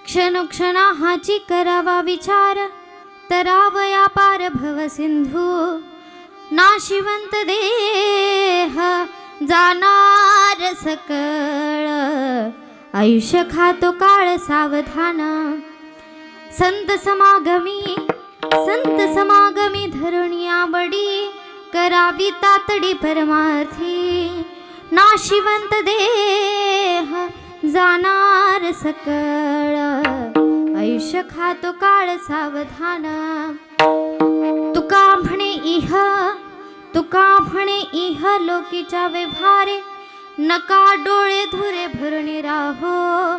क्षणोक्षणाहाची करावा विचार, तरावया पार भव सिंधू. नाशिवंत देह जाणार सकळ, आयुष्य खातो काळ सावधान. संत समागमी धरुणी आवडी, करावी तातडी परमार्थी. नाशिवंत देह जाणार सकळ, आयुष्य खातो काळ सावधान. तुका म्हणे इह लोकीच्या व्यवहारे, नका डोळे धुरे भरुणी राहो.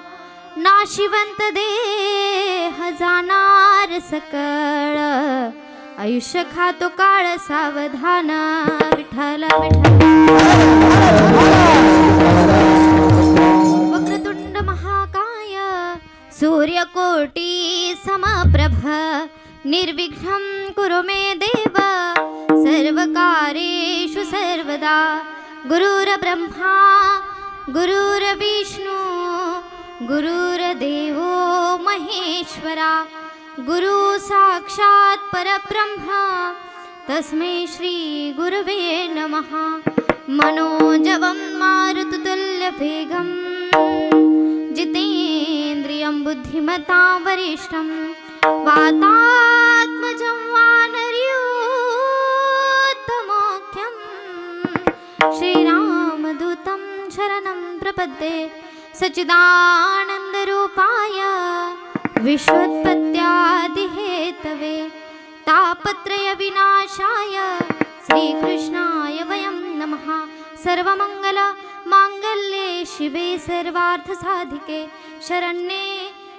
नाशिवंत देह जाणार सकळ, आयुष्य खातो काळ सावधान. विठ्ठल विठ्ठल. वक्रतुंड महाकाय सूर्यकोटी समप्रभ, निर्विघ्नं कुरु मे देव सर्वकार्येषु सर्वदा. गुरुर्ब्रह्मा गुरुर्विष्णु गुरुर्देवो महेश्वरा, गुरु साक्षात् परब्रह्म तस्मै श्री गुरवे नमः. मनोजवं मारुततुल्यवेगं, जितेन्द्रियं बुद्धिमतां वरिष्ठं. वातात्मजं वानरयूथमुख्यं, श्रीरामदूतं शरणं प्रपद्ये. सच्चिदानन्दरूपाय विश्वोत्पत्त्यादिहेतवे, तापत्रय विनाशाय श्रीकृष्णाय वयं नमः. सर्वमंगल मांगल्ये शिवे सर्वार्थसाधिके, शरण्ये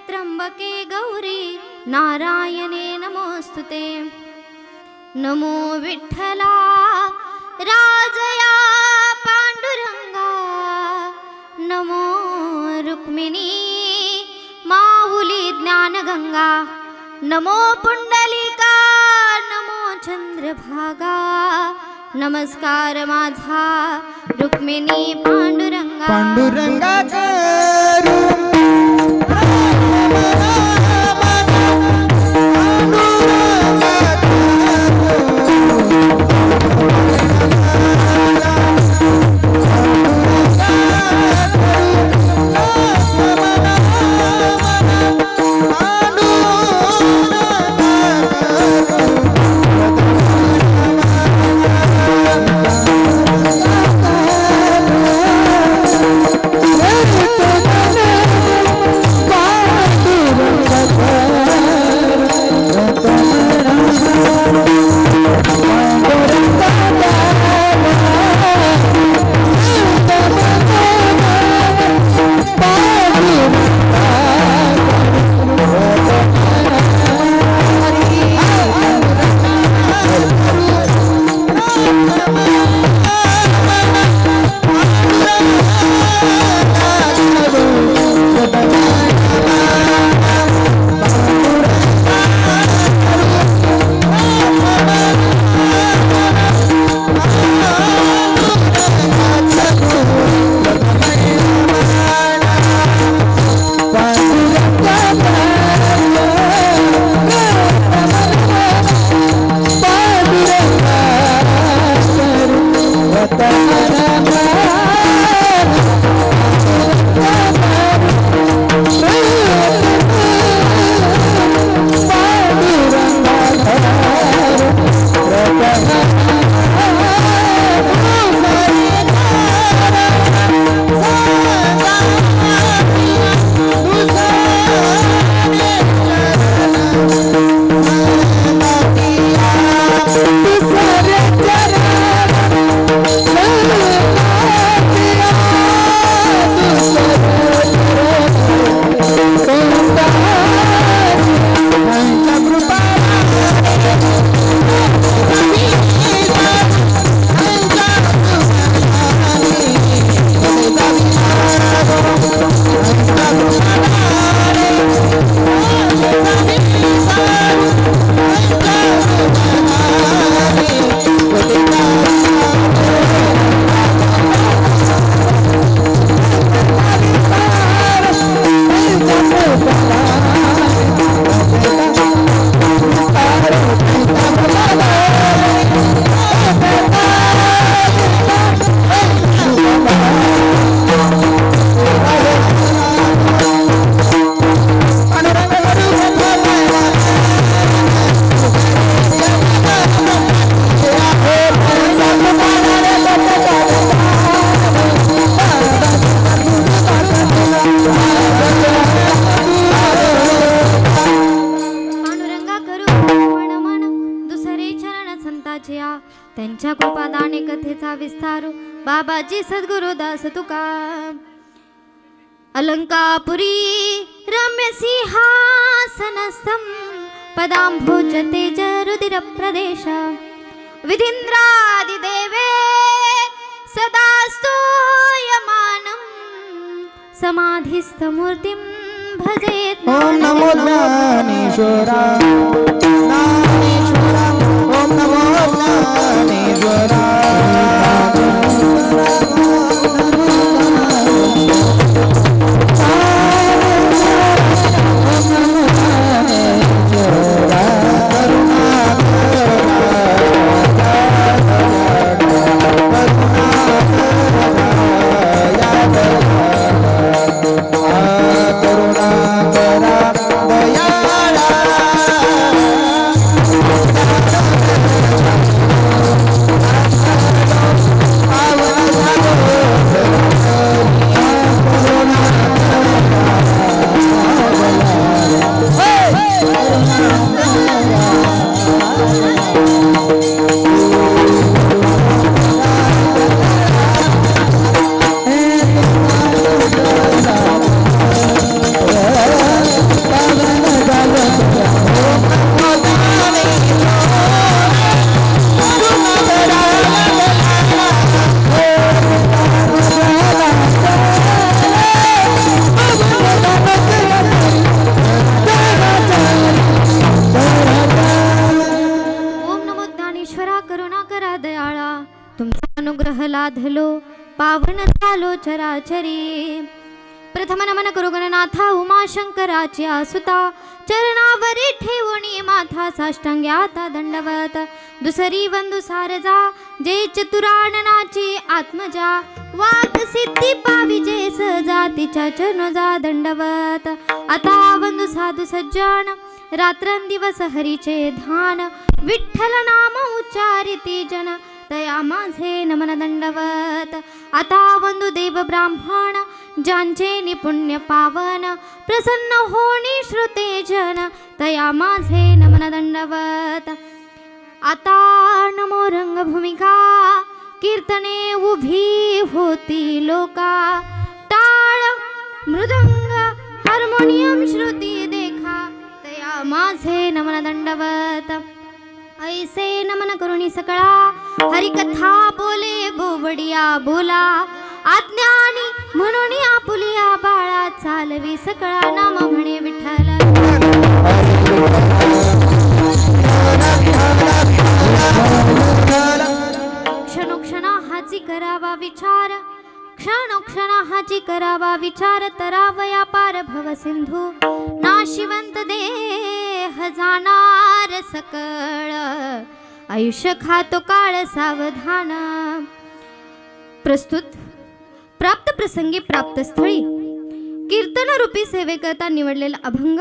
त्र्यंबके गौरी नारायणे नमोस्तुते. नमो विठ्ठला राजया पांडुरंगा, नमो रुक्मिणी माऊली ज्ञानगंगा. नमो पुंडलिका नमो चंद्रभागा, नमस्कार माझा रुक्मिणी पांडुरंगा. पांडुरंगा करू माझी सद्गुरुदास तुका अलंकापुरी रम्य सिंहासनस्थं पदांभोज तेज रुधिर प्रदेश विधींद्रादिदेवे सदा स्तूयमानं समाधिस्थमूर्तिं भजेत् ओम नमो ज्ञानेश्वरा ज्ञानेश्वरा ओम नमो ज्ञानेश्वरा लाधलो पावन झालो चराचरी प्रथम नमन करू गणनाथा उमाशंकराची आसुता चरणावरी ठेवणी माथा साष्टांगी आता दंडवत दुसरी वंदू सारजा जे चतुराननाची आत्मजा वात सिद्धी पाविजे सजा तिच्या चरणोजा दंडवत आता वंदू साधू सज्जन रात्रंदिवस हरीचे ध्यान विठ्ठल नाम उच्चारिती जन तया माझे नमन दंडवत आता वंदू देव ब्राह्मण ज्यांचे निपुण्य पावन प्रसन्न होणी श्रुते जन तया माझे नमन दंडवत आता नमो रंगभूमिका कीर्तने उभी होती लोका टाळ मृदंग हार्मोनियम श्रुती देखा तया माझे नमन दंडवत ऐसे नमन करुणी सकळा हरिकथा बोले बोबडिया बोला आज्ञानी म्हणून आपुलिया बाळा चालवी सकळा नाम म्हणे विठ्ठल क्षणोक्षणा हाची करावा विचार क्षणोक्षणा हाची करावा विचार तरावया पार भव सिंधू नाशिवंत देह जाणार सकळ आयुष्य खातो काळ सावधान प्रस्तुत प्राप्त प्रसंगी प्राप्त स्थळी कीर्तन रूपी सेवेकरता निवडलेला अभंग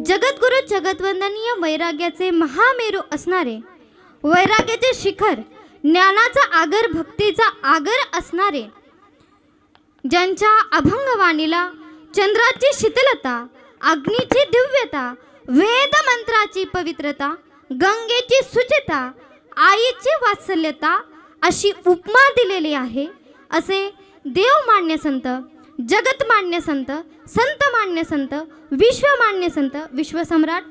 जगद्गुरु जगतवंदनीय वैराग्याचे महामेरू असणारे वैराग्याचे शिखर ज्ञानाचा आगर भक्तीचा आगर असणारे ज्यांच्या अभंगवाणीला चंद्राची शीतलता अग्नीची दिव्यता वेद मंत्राची पवित्रता गंगेची शुचिता आईची वात्सल्यता अशी उपमा दिलेली आहे असे देवमान्य संत जगतमान्य संत संत मान्य संत विश्वमान्य संत विश्वसम्राट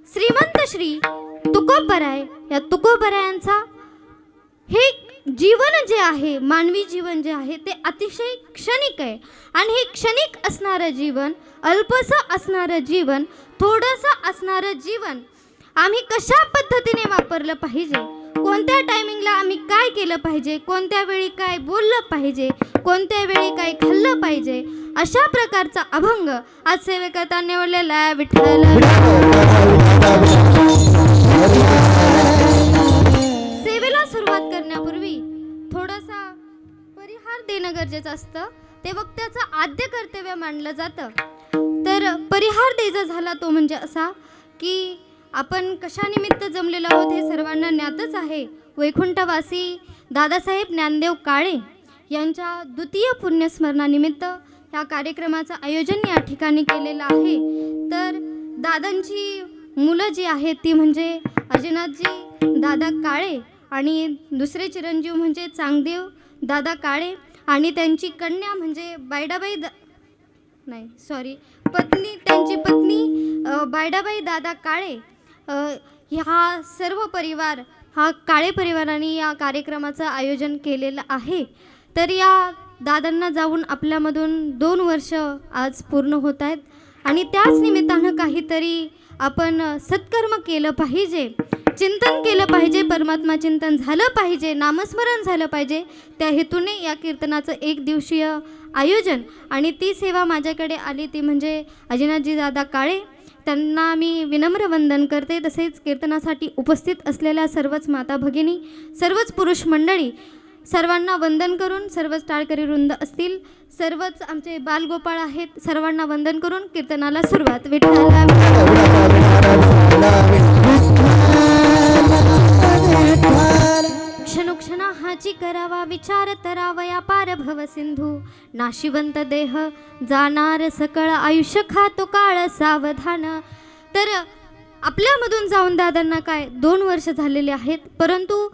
श्रीमंत श्री तुकोबराय या तुकोबरायांचा हे जीवन जे आहे मानवी जीवन जे आहे ते अतिशय क्षणिक आहे आणि हे क्षणिक असणारं जीवन अल्पसं असणारं जीवन थोडंसं असणारं जीवन आम्ही कशा पद्धतीने वापरलं पाहिजे कोणत्या टायमिंगला आम्ही काय केलं पाहिजे कोणत्या वेळी काय बोललं पाहिजे कोणत्या वेळी काय खाल्लं पाहिजे अशा प्रकारचा अभंग आज सेवेकरता निवडलेला आहे विठ्ठल सेवेला सुरुवात करण्यापूर्वी थोडासा परिहार देणं गरजेचं असतं ते वक्त्याचं आद्य कर्तव्य मानलं जातं तर परिहार द्यायचा झाला तो म्हणजे असा की आपण कशानिमित्त जमलेलो आहोत हे सर्वांना ज्ञातच आहे वैकुंठवासी दादासाहेब ज्ञानदेव काळे यांच्या द्वितीय पुण्यस्मरणानिमित्त या कार्यक्रमाचं आयोजन या ठिकाणी केलेलं आहे तर दादांची मुलं जी आहेत ती म्हणजे अजयनाथजी दादा काळे आणि दुसरे चिरंजीव म्हणजे चांगदेव दादा काळे आणि त्यांची कन्या म्हणजे बायडाबाई त्यांची पत्नी बायडाबाई दादा काळे, ह्या सर्व परिवार, हा काळे परिवाराने या कार्यक्रमाचं आयोजन केलेलं आहे. तर या दादांना जाऊन आपल्यामधून 2 वर्ष आज पूर्ण होत आहेत आणि त्याच निमित्तानं काहीतरी आपण सत्कर्म केलं पाहिजे, चिंतन केलं पाहिजे, परमात्मा चिंतन झालं पाहिजे, नामस्मरण झालं पाहिजे. त्या हेतूने या कीर्तनाचं 1 दिवसीय आयोजन आणि ती सेवा माझ्याकडे आली ती म्हणजे अजिनाथजी दादा काळे. त्यांना मी विनम्र वंदन करते. तसेच कीर्तनासाठी उपस्थित असलेल्या सर्वच माता भगिनी, सर्वच पुरुष मंडळी, सर्वांना वंदन करून, सर्वच टाळकरी वृंद असतील, सर्वच आमचे बालगोपाळ आहेत, सर्वांना वंदन करून कीर्तनाला सुरुवात. विठ्ठला क्षणोक्षणा हाची करावा विचार तरावया पार भव सिंधू, नाशिवंत देह जाणार सकळ आयुष्य खातो काळ सावधान. तर आपल्यामधून जाऊन दादांना काय 2 वर्ष झालेले आहेत, परंतु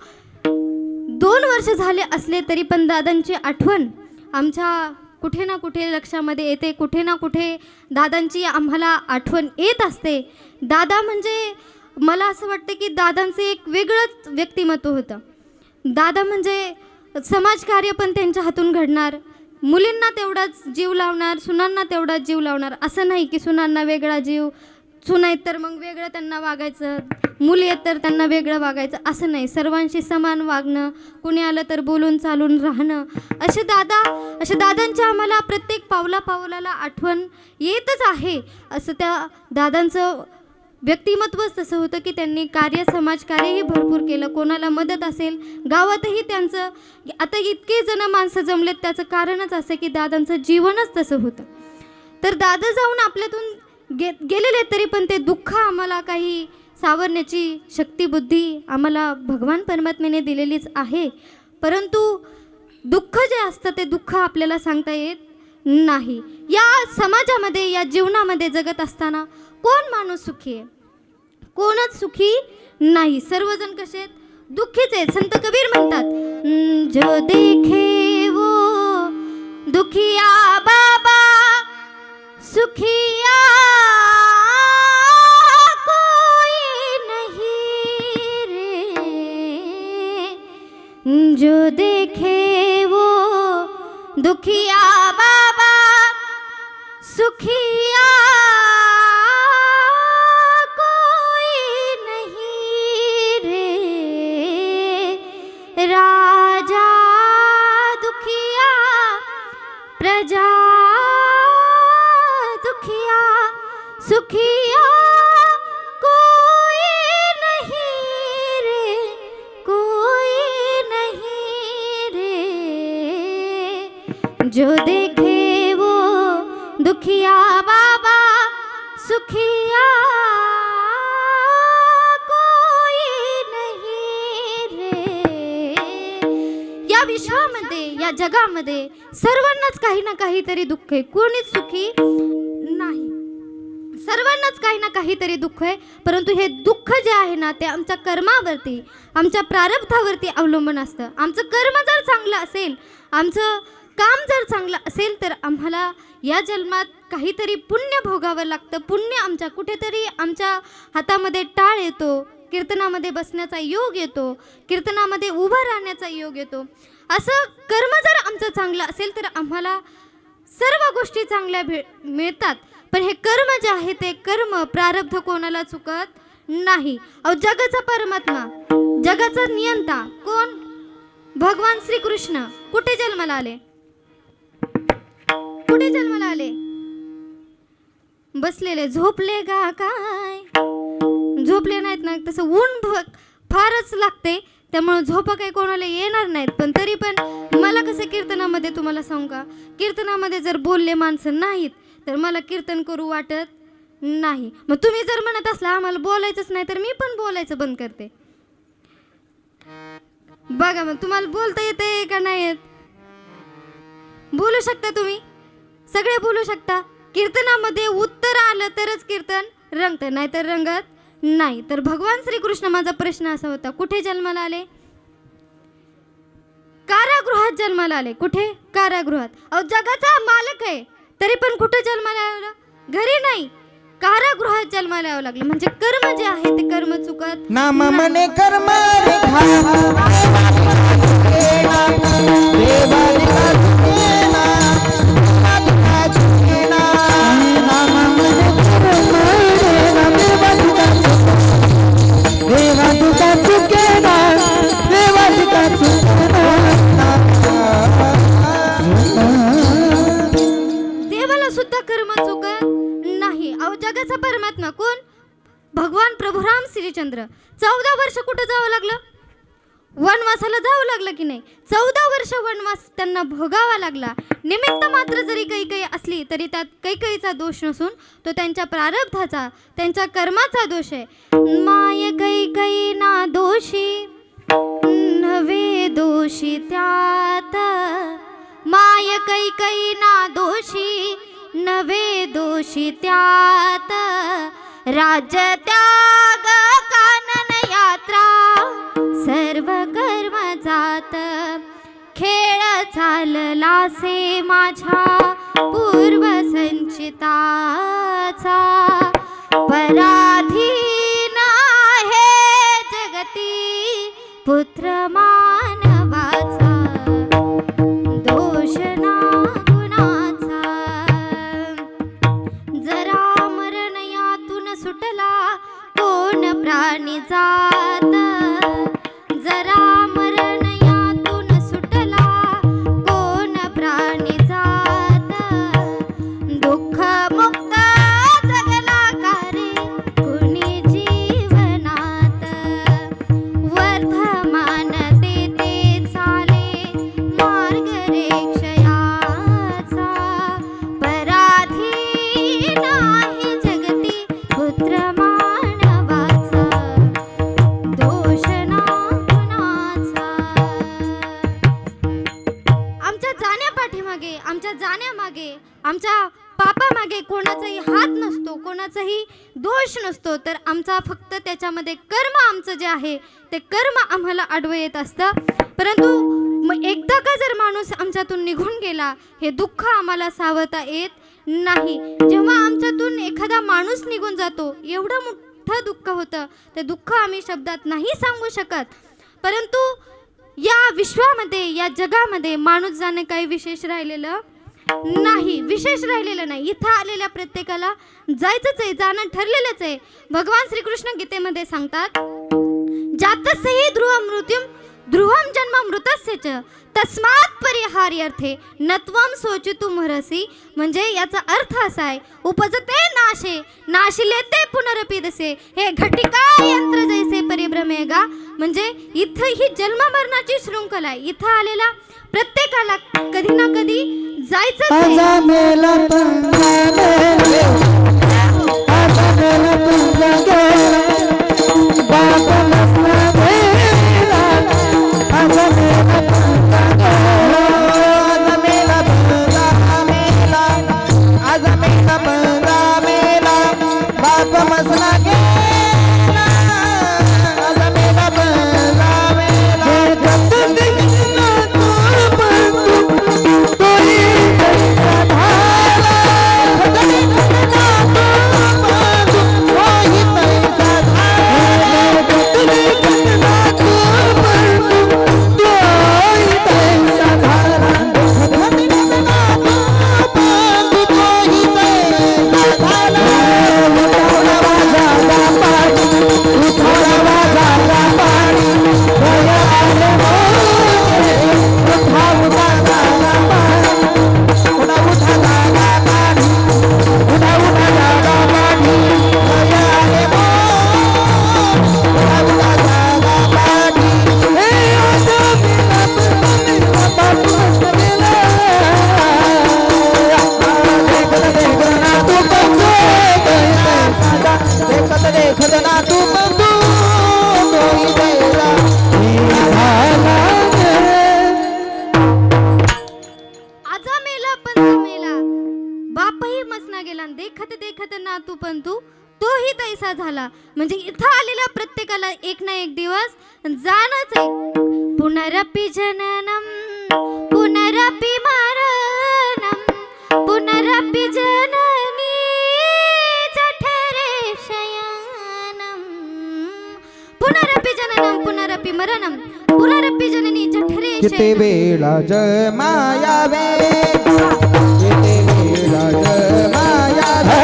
2 वर्ष झाले असले तरी पण दादांची आठवण आमच्या कुठे ना कुठे लक्षामध्ये येते, कुठे ना कुठे दादांची आम्हाला आठवण येत असते. दादा म्हणजे मला असं वाटतं की दादांचं एक वेगळंच व्यक्तिमत्व होतं. दादा म्हणजे समाजकार्य पण त्यांच्या हातून घडणार, मुलींना तेवढाच जीव लावणार, सुनांना तेवढाच जीव लावणार. असं नाही की सुनांना वेगळा जीव, सून आहेत तर मग वेगळं त्यांना वागायचं, मुली आहेत तर त्यांना वेगळं वागायचं, असं नाही. सर्वांशी समान वागणं, कुणी आलं तर बोलून चालून राहणं, असे दादांच्या आम्हाला प्रत्येक पावलाला आठवण येतच आहे. असं त्या दादांचं व्यक्तिमत्वच तसं होतं की त्यांनी समाजकार्यही भरपूर केलं. कोणाला मदत असेल, गावातही त्यांचं आता इतके जण माणसं जमलेत त्याचं कारणच असं की दादांचं जीवनच तसं होतं. तर दादा जाऊन आपल्यातून गेलेले तरी पण ते दुःख आम्हाला काही सावरण्याची शक्ती बुद्धी आम्हाला भगवान परमात्म्याने दिलेलीच आहे. परंतु दुःख जे असतं ते दुःख आपल्याला सांगता येत नाही. या समाजामध्ये, या जीवनामध्ये जगत असताना कोण माणूस सुखी आहे? कोणच सुखी नाही. सर्वजण कसे आहेत? दुःखीच आहेत. संत कबीर म्हणतात, जो देखे वो दुखिया बाबा सुखिया कोई नहीं रे, जो देखे वो दुखिया बाबा सुखिया कोई नहीं रे, राजा दुखिया प्रजा दुखिया सुखिया कोई नहीं रे, कोई नहीं रे, जो देखे वो दुखिया बाबा सुखिया कोई नहीं रे. या विश्वामध्ये, या जगामध्ये सर्वांनाच काही ना काहीतरी दुःख आहे. कोणीच सुखी नाही. सर्वांनाच काही ना काहीतरी दुःख आहे. परंतु हे दुःख जे आहे ना ते आमच्या कर्मावरती, आमच्या प्रारब्धावरती अवलंबून असतं. आमचं कर्म जर चांगलं असेल, आमचं काम जर चांगलं असेल तर आम्हाला या जन्मात काहीतरी पुण्य भोगावं लागतं. पुण्य आमच्या कुठेतरी आमच्या हातामध्ये टाळ येतो, कीर्तनामध्ये बसण्याचा योग येतो, कीर्तनामध्ये उभं राहण्याचा योग येतो. असं कर्म जर आमचं चांगलं असेल तर आम्हाला सर्व गोष्टी चांगल्या मिळतात. पण हे कर्म जे आहे ते कर्म प्रारब्ध कोणाला चुकत नाही. जगाचा परमात्मा, जगाचा नियंता कोण? भगवान श्रीकृष्ण. कुठे जन्माला आले? कुठे जन्माला आले? बसलेले. झोपले का काय? झोपले नाहीत ना. तसं ऊन फारच लागते, त्यामुळे झोपा काही कोणाला येणार नाहीत. पण तरी पण मला कसं कीर्तनामध्ये तुम्हाला सांगू का, कीर्तनामध्ये जर बोलले माणसं नाहीत तर मला कीर्तन करू वाटत नाही. मग तुम्ही जर म्हणत असला आम्हाला बोलायचंच नाही तर मी पण बोलायचं बंद करते. बघा मग तुम्हाला बोलता येते का नाही येत? बोलू शकता तुम्ही, सगळे बोलू शकता. कीर्तनामध्ये उत्तर आलं तरच कीर्तन रंगतं, नाही तर रंगत नाही. तर भगवान श्रीकृष्ण, माझा प्रश्न असा होता, कुठे जन्माला आले? कारागृहात जन्माला आले. कुठे? कारागृहात. अहो जगाचा मालक आहे तरी पण कुठे जन्माला यावं? घरी नाही, कारागृहात जन्माला यावं लागलं. म्हणजे कर्म जे आहे ते कर्म चुकत नाम मने कर्म रेखा देवादिका चुकेना देवादिका चुकेना नाम मने कर्म रेखा देवादिका चुकेना देवादिका चुकेना देवाला सुद्धा कर्म चुकत नाही. अहो जगाचा परमात्मा कोण? भगवान प्रभू राम श्रीचंद्र. 14 वर्ष कुठं जावं लागलं? वनवासाला जावं लागलं की नाही? 14 वर्ष वनवास त्यांना भोगावा लागला. निमित्त मात्र जरी काही असली तरी त्यात कैकेयीचा दोष नसून तो त्यांच्या प्रारब्धाचा, त्यांच्या कर्माचा दोष आहे. माय कैकेयी ना दोषी नवे दोषी त्यात, माय कैकेयी ना दोषी नवे दोषी त्यात, राज्य त्याग कानन यात्रा सर्व कर्म जात, खेळ चाललासे माझ्या पूर्व संचिताचा, पराधीन आहे जगती पुत्र मानवाचा, दोष ना गुणाचा. जरा मरण यातून सुटला कोण प्राणी जात, जरा मरण यातून सुटला कोण प्राणी जात, दुःख मुक्त जगला कारे कुणी जीवनात, वर्धमान ते चाले मार्ग रे क्षयाचा, पराधीन आहे जगती पुत्र मानवाचा, दोष ना कुणाचा. आमच्या जाण्यापाठीमागे, आमच्या जाण्यामागे, आमच्या पापामागे कोणाचाही हात नसतो, कोणाचाही दोष नसतो. तर आमचा फक्त त्याच्यामध्ये कर्म आमचं जे आहे ते कर्म आम्हाला आडवं येत असतं. परंतु मग एकदा का जर माणूस आमच्यातून निघून गेला, हे दुःख आम्हाला सावरता येत नाही. जेव्हा आमच्यातून एखादा माणूस निघून जातो, एवढं मोठं दुःख होतं. ते दुःख आम्ही शब्दात नाही सांगू शकत. परंतु या विश्वामध्ये, या जगामध्ये माणूस जाणे काही विशेष राहिलेलं नाही, विशेष राहिलेलं नाही. इथं आलेल्या प्रत्येकाला जायचंच आहे, जाणं ठरलेलंच आहे. भगवान श्रीकृष्ण गीतेमध्ये सांगतात, जातस्यहि ध्रुवं मृत्युं ध्रुवं जन्म मृतस्य च तस्मात् परिहार्यर्थे नत्वं शोचितुमर्हसि. म्हणजे याचा अर्थ असा आहे, उपजते नाशे नाशिलेते पुनरपीदसे, हे घटिका यंत्र जैसे परिभ्रमेगा. म्हणजे इथं ही जन्म मरणाची शृंखला आहे. इथं आलेला प्रत्येकाला कधी ना कधी जायचं आहे. तोही तैसा झाला. म्हणजे इथं आलेल्या प्रत्येकाला एक ना एक दिवस जाणंच आहे. पुनरपि जननम पुनरपि मरणम पुनरपि जननी जठरे शयनम. पुनरपि जननम पुनरपि मरणम पुनरपि जननी जठरे किती शयनम. वेळा जमायावे किती वेळा जमायावे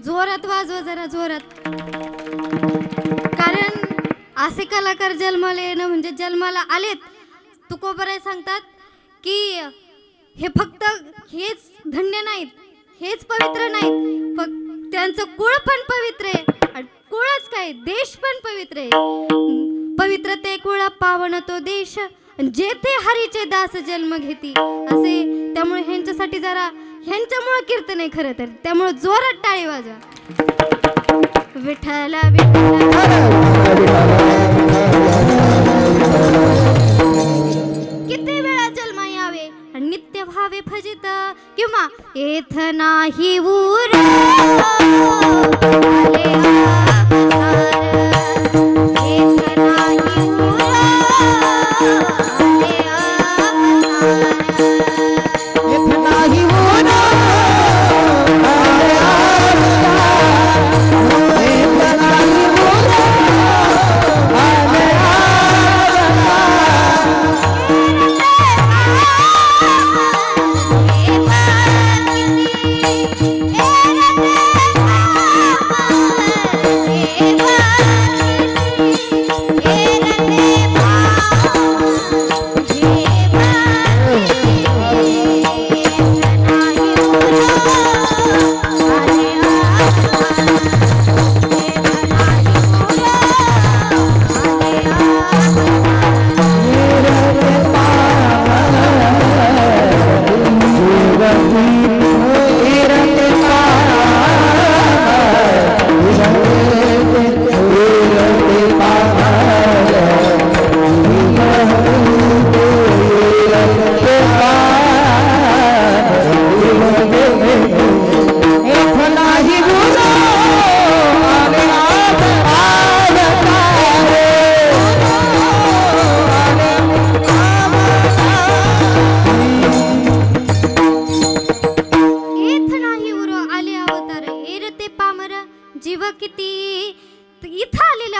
जोरात वाजवा जरा जोरात. कारण असे कलाकार जन्माला येणं म्हणजे जन्माला आलेत. तुकोबराय सांगतात की हे फक्त हेच धन्य नाहीत, हेच पवित्र नाहीत, फक्त त्यांचं कुळ पण पवित्र आहे. आणि कुळच काय, देश पण पवित्र आहे. पवित्र ते कुळ पावन तो देश, जेथे हरीचे दास जन्म घेती असे. त्यामुळे ह्यांच्यासाठी जरा ह्यांच्यामुळे कीर्तन आहे खरं तर. त्यामुळे जोरात टाळी वाजवा. विठ्ठला किती वेळा जन्म यावे आणि नित्य भावे भजित किंवा येथ नाही उर आले येथ नाही उर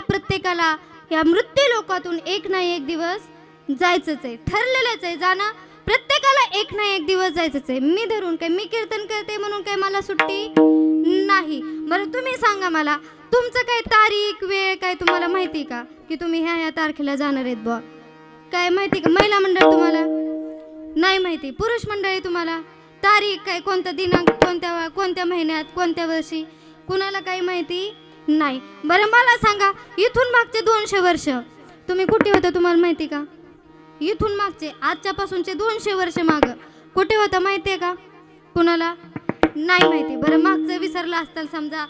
प्रत्येकाला या मृत्यू लोकातून एक ना एक दिवस जायचंच आहे. ठरलेलंच आहे जाणं. प्रत्येकाला एक ना एक दिवस जायचंच आहे. मी धरून काय, मी कीर्तन करते म्हणून काय मला सुट्टी नाही. बरं तुम्ही सांगा मला, तुमचं काय तारीख वेळ काय तुम्हाला माहिती का, की तुम्ही ह्या तारखेला जाणार आहेत बुवा? काय माहिती का? महिला मंडळ तुम्हाला नाही माहिती, पुरुष मंडळी तुम्हाला तारीख काय, कोणता दिनांक, कोणत्या महिन्यात, कोणत्या वर्षी, कुणाला काही माहिती नाही. बरं मला सांगा, इथून मागचे 200 वर्ष तुम्ही कुठे होता तुम्हाला माहिती का? इथून मागचे आजच्यापासूनचे 200 वर्ष मागं कुठे होता माहिती आहे का कुणाला? नाही माहिती. बरं मागचं विसरलं असताल समजा,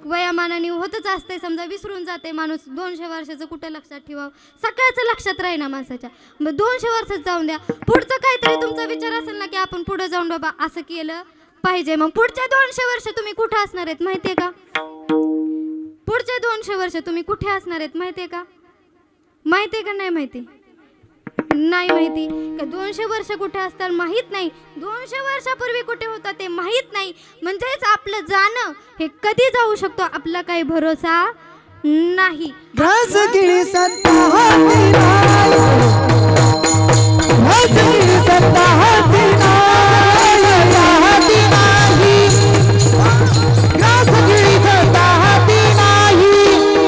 वयामानाने होतच असते समजा, विसरून जाते माणूस. 200 वर्षाचं कुठं लक्षात ठेवावं, सकाळचं लक्षात राहीना माणसाच्या. मग 200 वर्षात जाऊन द्या, पुढचं काहीतरी तुमचा विचार असेल ना की आपण पुढे जाऊन बाबा असं केलं पाहिजे. मग पुढच्या 200 वर्ष तुम्ही कुठे असणार आहेत माहितीये का? पुढचे 200 वर्ष तुम्ही कुठे असणार आहेत माहितीये का? माहितीये का नाही माहिती? नाही माहिती का? 200 वर्ष कुठे असतात माहित नाही. 200 वर्षापूर्वी कुठे होता ते माहित नाही. म्हणजेच आपलं जाणं हे कधी जाऊ शकतो आपला काही भरोसा नाही. घास गिळी सत्ता हाती नाही, घास गिळी सत्ता हाती नाही, हाती नाही, घास गिळी सत्ता हाती नाही,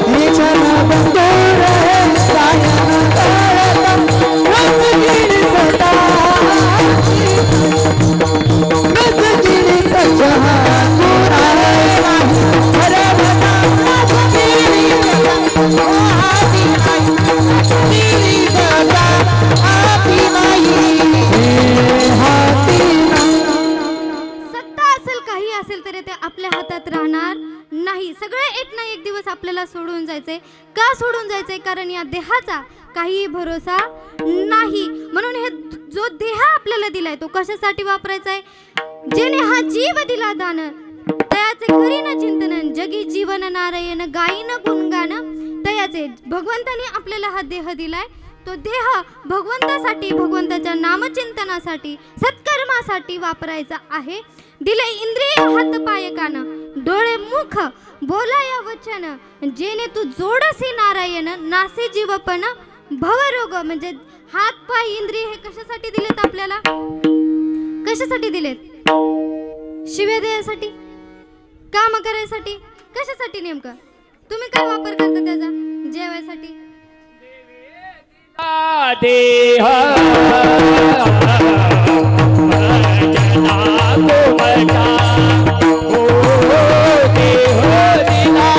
हे क्षण बंदूर सायन तळत, घास गिळी सत्ता हाती, घास गिळी सत्ता हाती नाही, अरे घास गिळी सत्ता हाती नाही, हाती नाही. सत्ता असेल काही असेल तरी ते आपल्या हातात राहणार नाही. सगळं एक ना एक दिवस आपल्याला सोडून जायचंय. का सोडून जायचंय? कारण या देहाचा काही भरोसा नाही. म्हणून हे जो देह आपल्याला दिलाय तो कशासाठी वापरायचा आहे? जेणे हा जीव दिला दान, तयाचे करी न चिंतन, जगी जीवन नारायण गायन गुणगान तयाचे. भगवंताने आपल्याला हा देह दिलाय. तो देह भगवंतासाठी, भगवंताच्या नामचिंतनासाठी, सत्कर्मासाठी वापरायचा आहे. दिले इंद्रिय हात पाय कान, डोळे मुख बोलाया वचन, जेणे तू जोडसी नारायण, नासे जीवपण भवरोग. म्हणजे हात पाय इंद्रिय हे कशासाठी दिलेत आपल्याला? कशासाठी दिलेत? शिव्या द्यायसाठी, काम करायसाठी, कशासाठी नेमकं? तुम्ही काय वापर करता त्याचा? जेवायसाठी. देह जना गोमटा, ओ देह दिला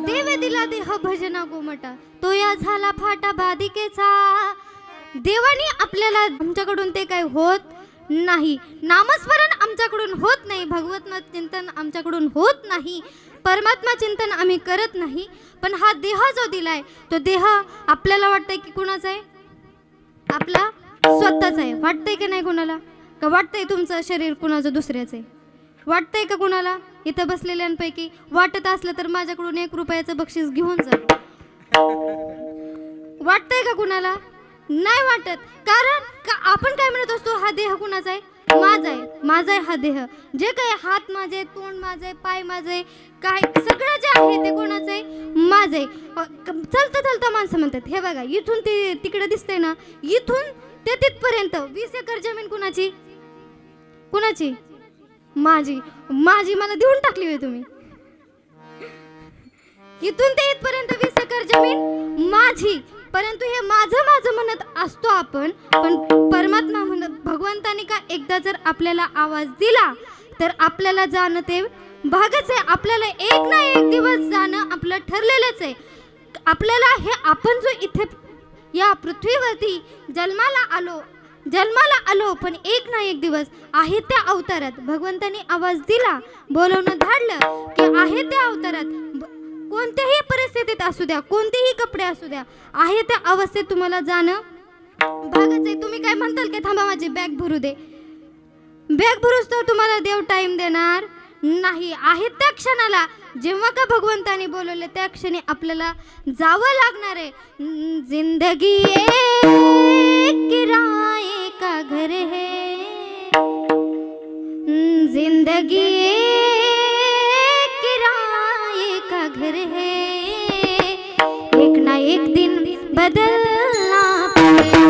देव, दिला देव भजना गोमटा. तो या झाला फाटा बाधिकेचा. देवानी आपल्याला आमच्याकडून ते काय होत नाही. नामस्मरण आमच्याकडून होत नाही, भगवत चिंतन आमच्याकडून होत नाही, परमात्मा चिंतन आम्ही करत नाही. पण हा देह जो दिलाय तो देह आपल्याला वाटतंय की कुणाचा आहे? आपला स्वतःचा आहे. वाटतंय की नाही कुणाला? का वाटतंय तुमचं शरीर कुणाचं दुसऱ्याचं आहे? वाटतंय का कुणाला? इथं बसलेल्यांपैकी वाटत असलं तर माझ्याकडून 1 रुपयाचं बक्षीस घेऊन जा. वाटतंय का कुणाला? नाही वाटत. कारण का आपण काय म्हणत असतो? हा देह कुणाचा आहे? माझा आहे. माझा आहे हा देह. जे काही हात माझे, तोंड माझे, पाय माझे, काय सगळं जे आहे ते कोणाचं आहे? माझं आहे. चलता चलता माणसं म्हणतात हे बघा इथून ते तिकडे दिसतंय ना, इथून ते तिथपर्यंत 20 एकर जमीन कुणाची? कुणाची? माझी. माझी मला देऊन टाकली होय तुम्ही. इथून ते इथपर्यंत 20 एकर जमीन माझी. परंतु हे माझं माझं म्हणत असतो आपण, पण परमात्मा म्हणत, भगवंताने का एकदा जर आपल्याला आवाज दिला तर आपल्याला जाणं ते भागच आहे. आपल्याला एक ना एक दिवस जाणं आपलं ठरलेलंच आहे. आपल्याला हे आपण जो इथे या पृथ्वीवरती जन्माला आलो पण एक ना एक दिवस आहे त्या अवतारात भगवंताने आवाज दिला, बोलवणं धाडलं की आहे त्या अवतारात कोणत्याही परिस्थितीत असू द्या, कोणतेही कपडे असू द्या, आहे त्या अवस्थेत तुम्हाला जाणं भागच आहे. तुम्ही काय म्हणताल की थांबा माझी बॅग भरू दे. बॅग भरूच तर तुम्हाला देव टाइम देणार नाही. आहे त्या क्षणाला जेव्हा का भगवंताने बोलवले त्या क्षणी आपल्याला जावं लागणार आहे. जिंदगी एक किराए का घर है, जिंदगी एक किराए का घर है, एक ना एक दिन बदलना पड़ेगा.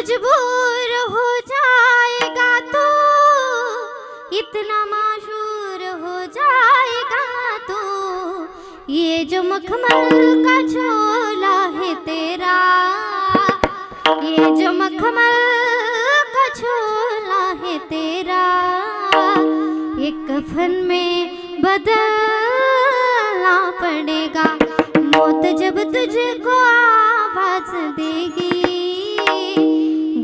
मजबूर हो जाएगा तो, इतना माशूर हो जाएगा तो, ये जो मखमल का झोला है तेरा, ये जो मखमल का झोला है तेरा, ये कफन में बदलना पड़ेगा। मौत जब तुझको आवाज देगी,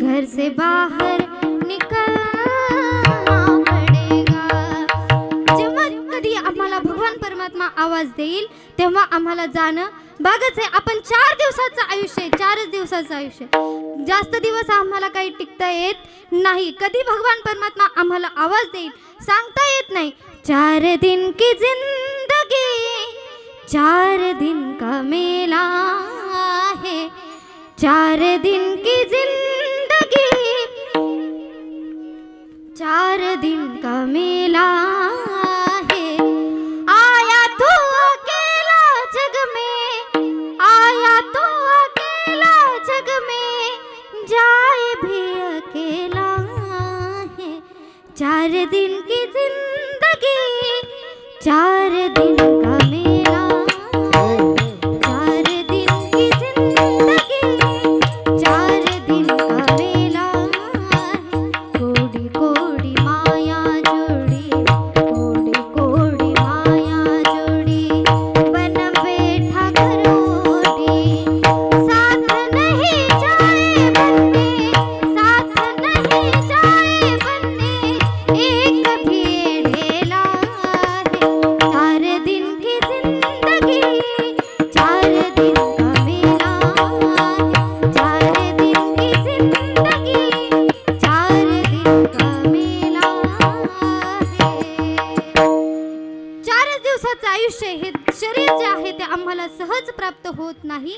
घर से बाहर निकलना पडेगा। जेव्हा कधी आम्हाला भगवान परमात्मा आवाज देईल तेव्हा आम्हाला जाणं भागच आहे। आपण 4 दिवसाचं आयुष्य, 4च दिवसाचं आयुष्य, जास्त दिवस आम्हाला काही टिकता येत नाही। कधी भगवान परमात्मा आम्हाला आवाज देईल सांगता येत नाही। 4 दिन की जिंदगी 4 दिन का मेला है, 4 दिन की जिंदगी 4 दिन का मेला है। आया तू अकेला जग में, आया तू अकेला जग में, जाए भी अकेला है। 4 दिन की जिंदगी 4 दिन का मेला, 4 दिन की जिंदगी 4 दिन का मेला है। कोडी कोडी माया जोड़ी, कोडी कोडी माया जोड़ी, बन बैठा घरोटी, साथ नहीं जाए बनने, साथ नहीं जाए बनने, एक भी ढेला है। 4 दिन की जिंदगी 4 दिन का मेला है, 4 दिन की जिंदगी 4 दिन का मेला है। 4च दिवसाचं आयुष्य, हे शरीर जे आहे ते आम्हाला सहज प्राप्त होत नाही।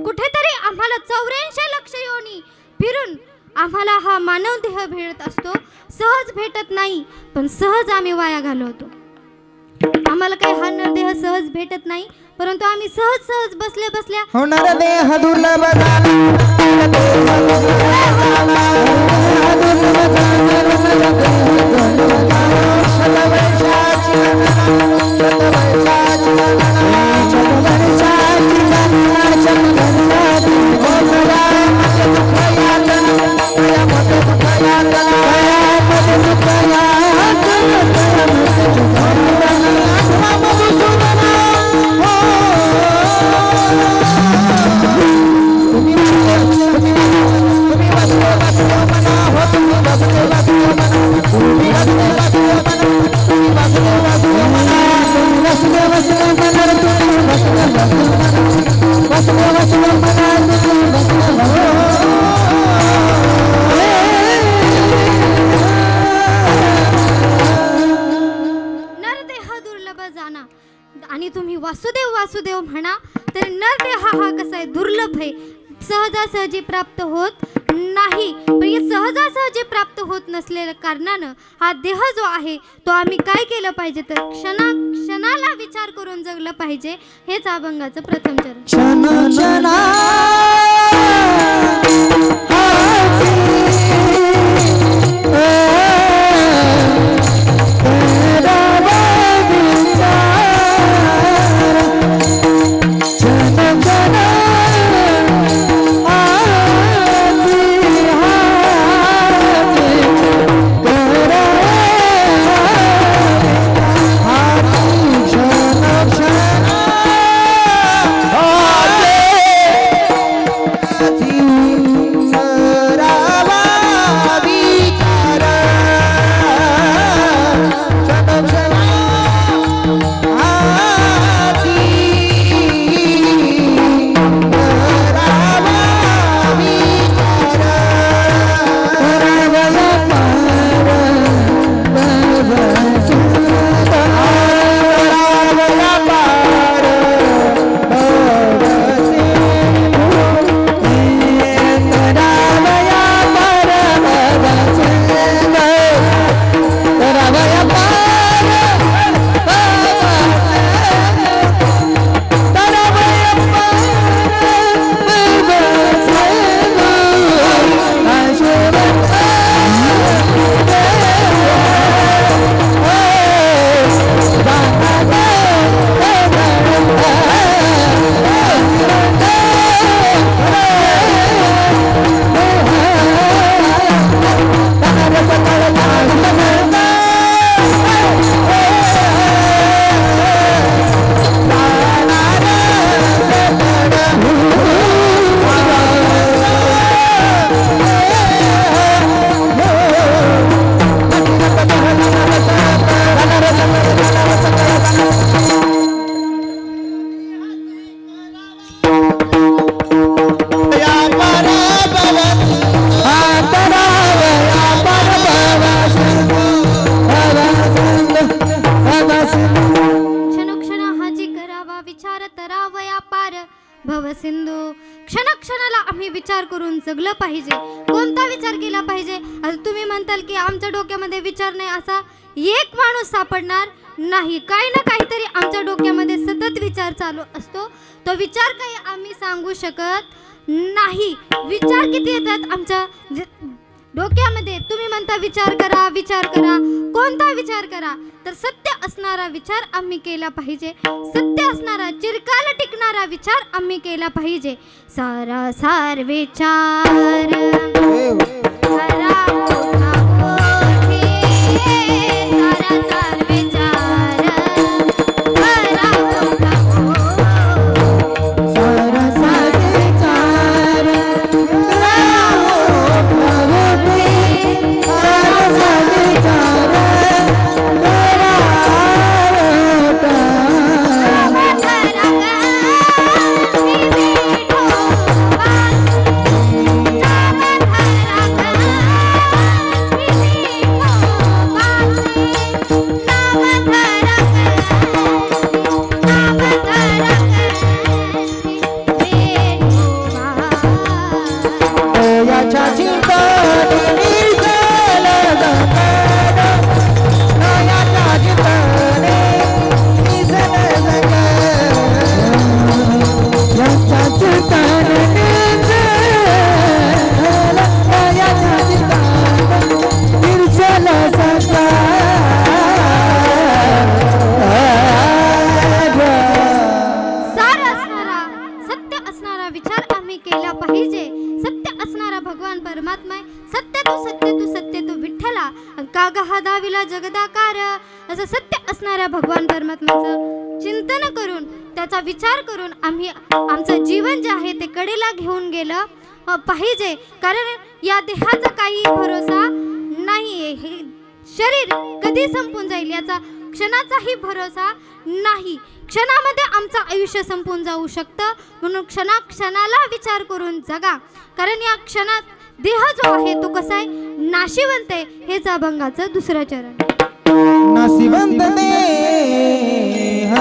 कुठेतरी आम्हाला 84 लक्ष योनी फिरून आम्हाला हा मानव देह भेटत असतो, सहज भेटत नाही, पण सहज आम्ही वाया घालवतो। आम्हाला काही हा नरदेह सहज भेटत नाही, परंतु आम्ही सहज सहज बसल्या बसल्या होणार देह दुर्लभ नरदेह दुर्लभ जाना, आणि तुम्ही वासुदेव वासुदेव म्हणा तर नरदेह हा कसा आहे, दुर्लभ आहे, सहजासहजी प्राप्त होत नाही। पण हे सहजासहजी प्राप्त होत नसलेल्या कारणानं हा देह जो आहे तो आम्ही काय केलं पाहिजे तर क्षणाला विचार करून जगलं पाहिजे। हेच अभंगाचं प्रथम चरण। क्षण क्षणा you करून जगलं पाहिजे. कोणता विचार केला पाहिजे? आता तुम्ही म्हणताल की आमच्या डोक्यामध्ये विचार नाही, असा एक माणूस सापडणार नाही. काही ना काहीतरी आमच्या डोक्यामध्ये सतत विचार चालू असतो. तो विचार काही आम्ही सांगू शकत नाही. विचार किती येतात आमच्या डोक्यामध्ये? तुम्ही म्हणता विचार करा, विचार करा. कोणता विचार करा? तर सत्य असणारा विचार आम्ही केला पाहिजे. सत्य असणारा, चिरकाल टिकणारा विचार आम्ही केला पाहिजे. सार विचार खरा मोठा मोठे, सार विचार खरा मोठा भगवान परमात्मा आहे. सत्य तू विठ्ठला, कागा हा दाविला जगदाकार. असं सत्य असणाऱ्या भगवान परमात्म्याचं चिंतन करून, त्याचा विचार करून आम्ही आमचं जीवन जे आहे ते कडेला घेऊन गेलं पाहिजे. कारण या देहाचा काही भरोसा नाही. हे शरीर कधी संपून जाईल याचा क्षणाचाही भरोसा नाही. क्षणामध्ये आमचं आयुष्य संपून जाऊ शकतं. म्हणून क्षणाला विचार करून जगा. कारण या क्षणात देह जो आहे तो कसा आहे? नाशिवंत आहे. हेच अभंगाचं दुसरं चरण. नाशिवंत देह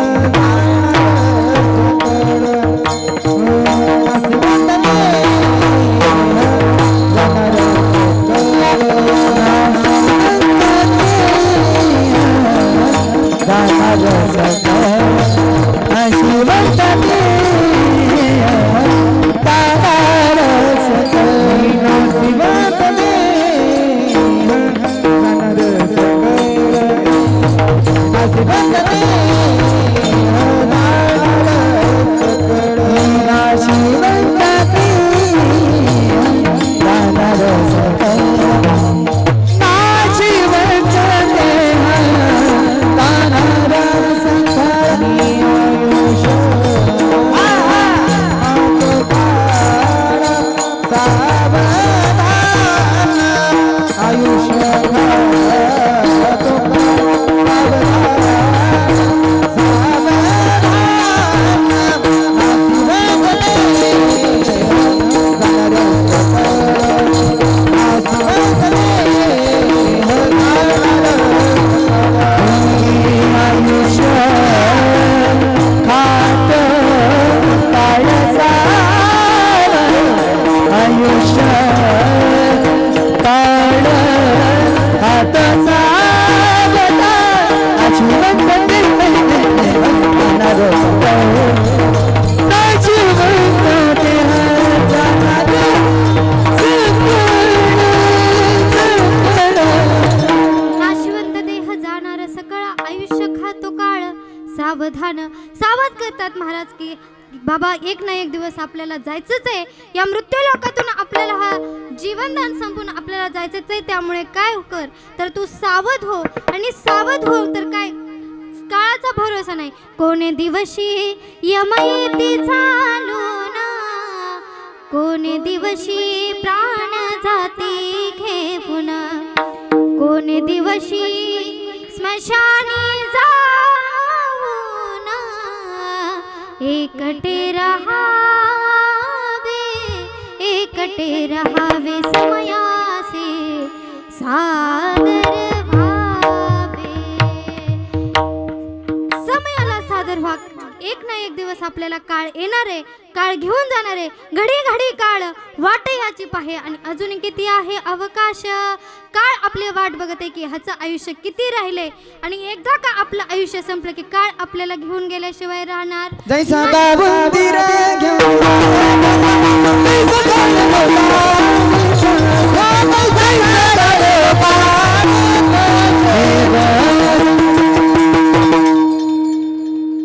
सावध करतात महाराज की बाबा एक ना एक दिवस आपल्याला जायचंच आहे. या मृत्यू लोकातून आपल्याला हा जीवनदान संपून आपल्याला जायचंच आहे. त्यामुळे काय कर तर तू सावध हो. आणि सावध हो तर काय, काळाचा भरोसा नाही. कोणे दिवशी यमयेती चालून, कोणे दिवशी प्राण जाती घेऊन, कोणे दिवशी स्मशानी जाऊन एकटे रहावे समयासे सादर व्हावे. समयाला सादर व्हा. एक ना एक दिवस आपल्याला काळ येणार आहे, काळ घेऊन जाणार आहे. घडी घडी काळ वाट ह्याची पाहे आणि अजून किती आहे अवकाश. काळ आपली वाट बघत आहे की ह्याचं आयुष्य किती राहिले आणि एकदा का आपलं आयुष्य संपलं की काळ आपल्याला घेऊन गेल्याशिवाय राहणार जैसा गावंदीर घेऊन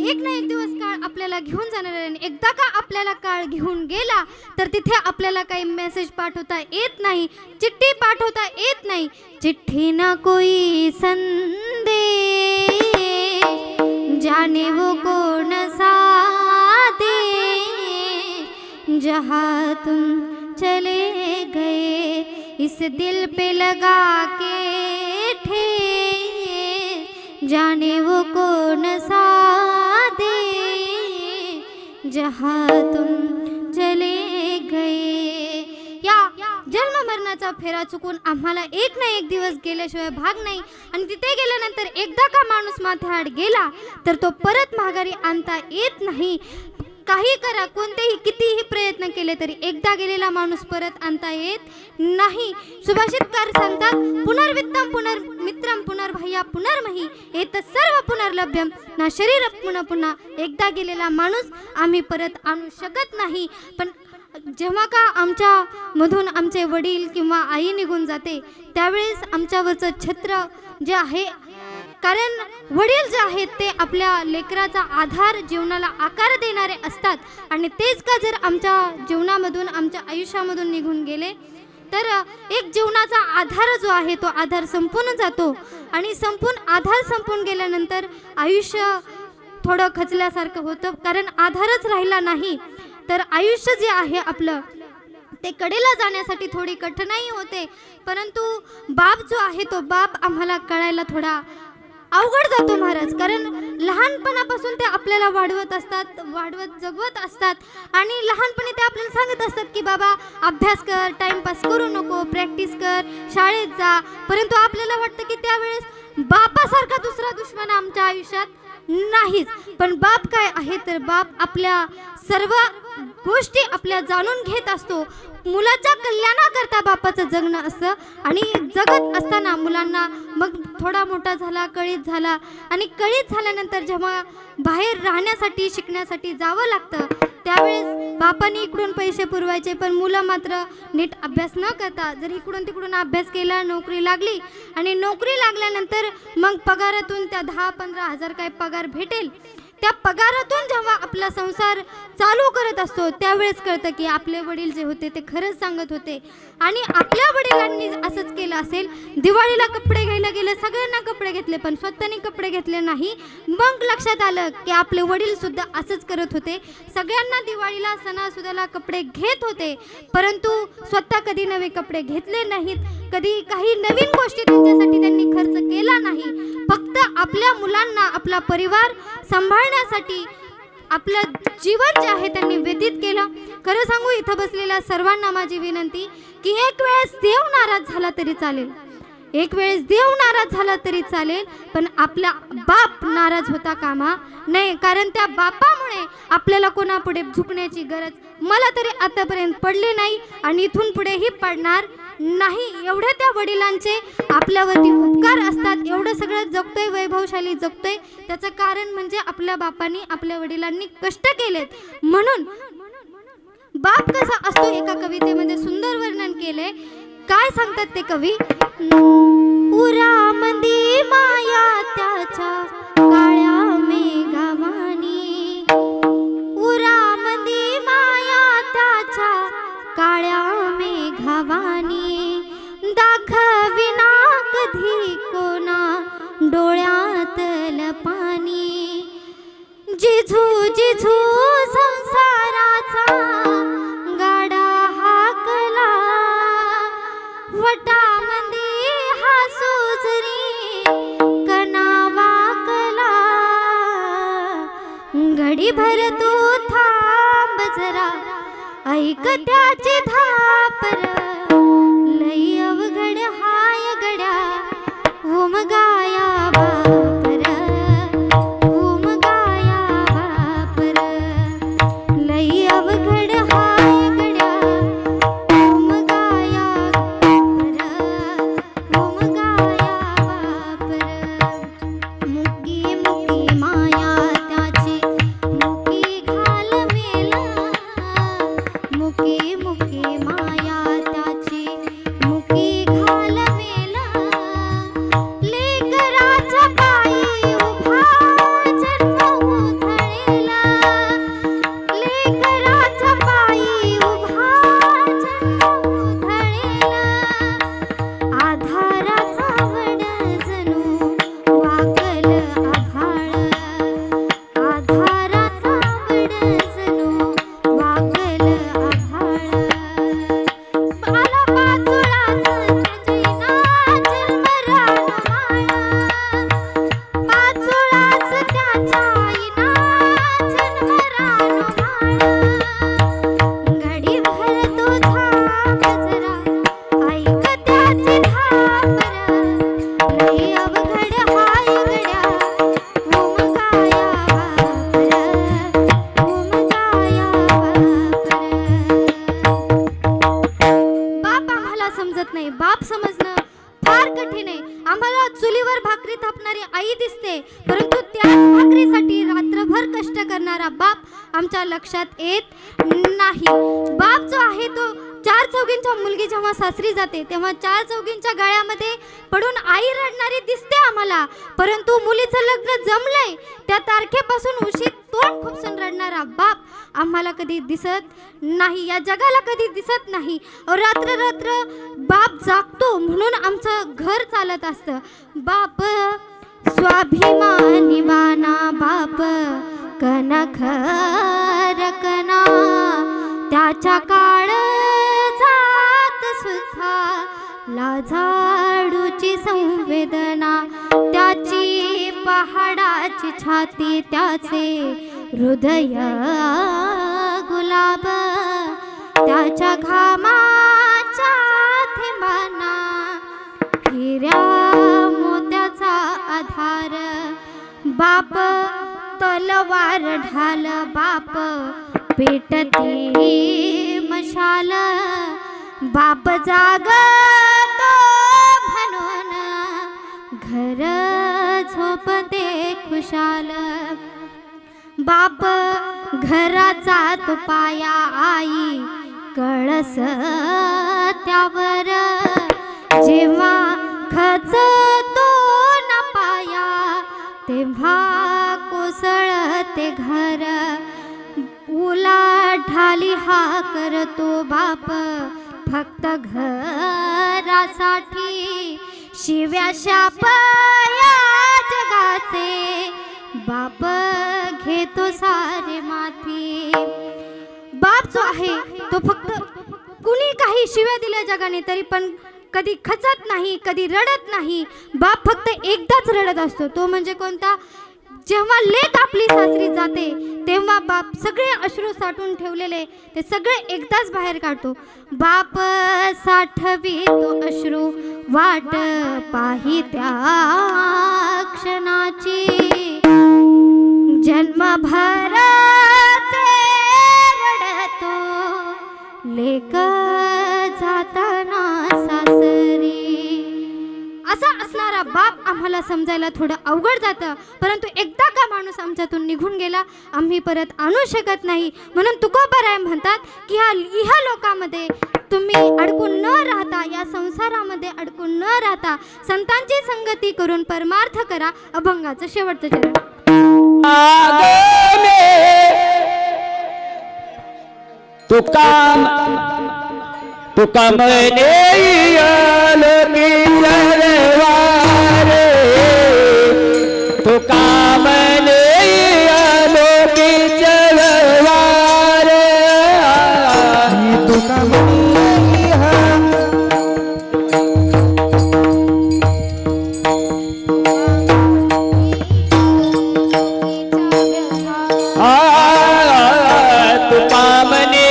एक ना एक दिवस काळ आपल्याला घेऊन जाणार आहे आणि एकदा का आपल्याला काळ घेऊन गेला तर तिथे आपल्याला काही मेसेज पाठवता येत नाही, चिठ्ठी पाठवता येत नाही. चिठ्ठी ना कोई संदेश जाने वो कौन सा देश जहाँ तुम चले गए इस दिल पे लगा के ठेस जाने वो कौन सा देश जहाँ तुम चले गए. या जन्म मरणाचा फेरा चुकून आम्हाला एक ना एक दिवस गेल्याशिवाय भाग नाही आणि तिथे गेल्यानंतर एकदा का माणूस माथ्याआड गेला तर तो परत माघारी आणता येत नाही. काही करा, कोणतेही कितीही प्रयत्न केले तरी एकदा गेलेला माणूस परत आणता येत नाही. सुभाषितकार सांगतात, पुनर्वित्तम पुनर्मित्रम पुनर्भय्या पुनर्मही एत सर्व पुनर्लभ्यम ना शरीर पुन्हा पुन्हा. एकदा गेलेला माणूस आम्ही परत आणू शकत नाही. पण जेव्हा का आमच्या मधून आमचे वडील किंवा आई निघून जाते त्यावेळेस आमच्यावरचं छत्र जे आहे, कारण वडील जे आहेत ते आपल्या लेकराचा आधार, जीवनाला आकार देणारे असतात आणि तेच का जर आमच्या जीवनामधून, आमच्या आयुष्यामधून निघून गेले तर एक जीवनाचा आधार जो आहे तो आधार संपून जातो आणि आधार संपून गेल्यानंतर आयुष्य थोडं खचल्यासारखं होतं. कारण आधारच राहिला नाही तर आयुष्य जे आहे आपलं ते कडेला जाण्यासाठी थोडी कठीणाई होते. परंतु बाप जो आहे तो बाप आम्हाला कळायला थोडा अवघड जातो महाराज. कारण लहानपणापासून ते आपल्याला वाढवत असतात, जगवत असतात आणि लहानपणी ते आपल्याला सांगत असतात की बाबा अभ्यास कर, टाइमपास करू नको, प्रॅक्टिस कर, शाळेत जा. परंतु आपल्याला वाटतं की त्यावेळेस बापासारखा दुसरा दुश्मन आमच्या आयुष्यात नाहीच. पण बाप काय आहे तर बाप आपल्या सर्व गोष्टी आपल्या जाणून घेत असतो. मुलाच्या कल्याणाकरता बापाचं जगणं असतं आणि जगत असताना मुलांना मग थोडा मोठा झाला, कळीत झाला आणि कळीत झाल्यानंतर जेव्हा बाहेर राहण्यासाठी, शिकण्यासाठी जावं लागतं त्यावेळेस बापाने इकडून पैसे पुरवायचे पण मुलं मात्र नीट अभ्यास न करता जर इकडून तिकडून अभ्यास केला, नोकरी लागली आणि नोकरी लागल्यानंतर मग पगारातून त्या 10-15 हजार काय पगार भेटेल त्या पगारातून जेव्हा आपला संसार चालू करत असतो त्यावेळेस कळतं की आपले वडील जे होते ते खरंच सांगत होते आणि आपल्या वडिलांनी असंच केलं असेल. दिवाळीला कपडे घ्यायला गेले, सगळ्यांना कपडे घेतले पण स्वतःनी कपडे घेतले नाही. मग लक्षात आलं की आपले वडील सुद्धा असंच करत होते. सगळ्यांना दिवाळीला, सणासुदाला कपडे घेत होते परंतु स्वतः कधी नवे कपडे घेतले नाहीत, कधी काही नवीन गोष्टी त्यांच्यासाठी त्यांनी खर्च केला नाही. फक्त आपल्या मुलांना, आपला परिवार सांभाळण्यासाठी आपलं जीवन जे आहे त्यांनी व्यतीत केलं. खरं सांगू, इथं बसलेल्या सर्वांना माझी विनंती की एक वेळेस देव नाराज झाला तरी चालेल, एक वेळेस देव नाराज झाला तरी चालेल पण आपला बाप नाराज होता कामा नाही. कारण त्या बापामुळे आपल्याला कोणापुढे झुकण्याची गरज मला तरी आतापर्यंत पडली नाही आणि इथून पुढेही पडणार नाही. एवढे त्या वडिलांचे आपल्यावरती उपकार असतात. एवढं सगळं जगतोय, वैभवशाली जगतोय त्याचं कारण म्हणजे आपल्या बापांनी, आपल्या वडिलांनी कष्ट केलेत. म्हणून बाप कसा असतो एका कवितेमध्ये सुंदर वर्णन केले. काय सांगतात ते कवी? उरामंदी माया त्याच्या काळ्या मेघवाणी, उरामंदी माया त्याच्या काळ्या मेघवाणी, दाखविना कधी कोणा डोळ्यातलं पाणी, जिझू जिझू संसाराचा गाडा हाकला, वटामध्ये हसू जरी कणा वाकला, घडीभर तू थांब जरा ऐक त्याची धापर, लई अवघड हाय गड्या उमगाया बापर, उमगाया बापर. समजणं फार कठीण आहे. आम्हाला चुलीवर भाकरी थापणारी आई दिसते, परंतु त्याच भाकरीसाठी रात्रभर कष्ट करणारा बाप आमच्या लक्षात येत नाही. बाप जो आहे तो चार चौघींच्या मुलगी जेव्हा सासरी जाते तेव्हा चार चौघींच्या गळ्यामध्ये पडून आई रडणारी दिसते आम्हाला, परंतु मुलीचं लग्न जमलंय त्या तारखेपासून उशीत तोंड खुपसून रडणारा बाप आम्हाला कधी दिसत नाही, या जगाला कधी दिसत नाही. रात्र रात्र बाप जागतो म्हणून आमचं घर चालत असतं. बाप स्वाभिमानी बाना बाप कनख रकना, त्याच्या काळजात सुद्धा लाजाळूची संवेदना, त्याची पहाडाची छाती त्याचे हृदय गुलाब, त्याच्या घामाच्या थेंबांना हिऱ्या मोत्याचा आधार. बाप तलवार ढाल बाप पेटती मशाल, बाप जागतो म्हणून घर झोपते खुशाल. बाप घराचा तो पाया आई कळस त्यावर, जेव्हा खचतो ना पाया तेव्हा कोसळते घर. उलाढाली हा करतो बाप फक्त घरासाठी, शिव्या शाप या जगाचे बाप घेतो सारे माथी. बाप जो आहे तो फक्त कुणी काही शिव्या दिल्या जगाने तरी पण कधी खचत नाही, कधी रडत नाही. बाप फक्त एकदाच रडत असतो, तो म्हणजे कोणता? जेव्हा लेक आपली सासरी जाते तेव्हा बाप सगळे अश्रू साठवून ठेवलेले ते सगळे एकदाच बाहेर काढतो. बाप साठवी तो अश्रू वाट पाही त्या क्षणाची, जन्मभर रडतो लेक जाताना सासरी. असा असणारा बाप आम्हाला समजायला थोडं अवघड जातं, परंतु एकदा का माणूस आमच्यातून निघून गेला आम्ही परत आणू शकत नाही. म्हणून तुकोबाराय म्हणतात की ह्या लोकामध्ये तुम्ही अडकून न राहता, या संसारामध्ये अडकून न राहता संतांची संगती करून परमार्थ करा. अभंगाचं शेवटचं चरण. तुका म्हणे तुका म्हणे लोकी चलवार, तुका म्हणे तुका म्हणे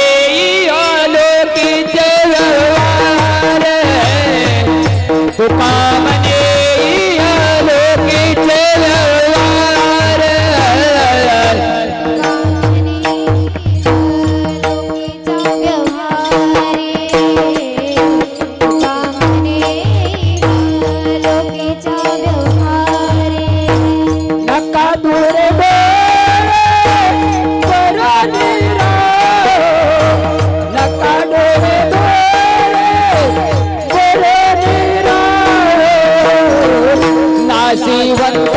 लोकी चलवार, तुका म्हणे लोकी चलवार. नका दूर नका डोळे नाशिवंत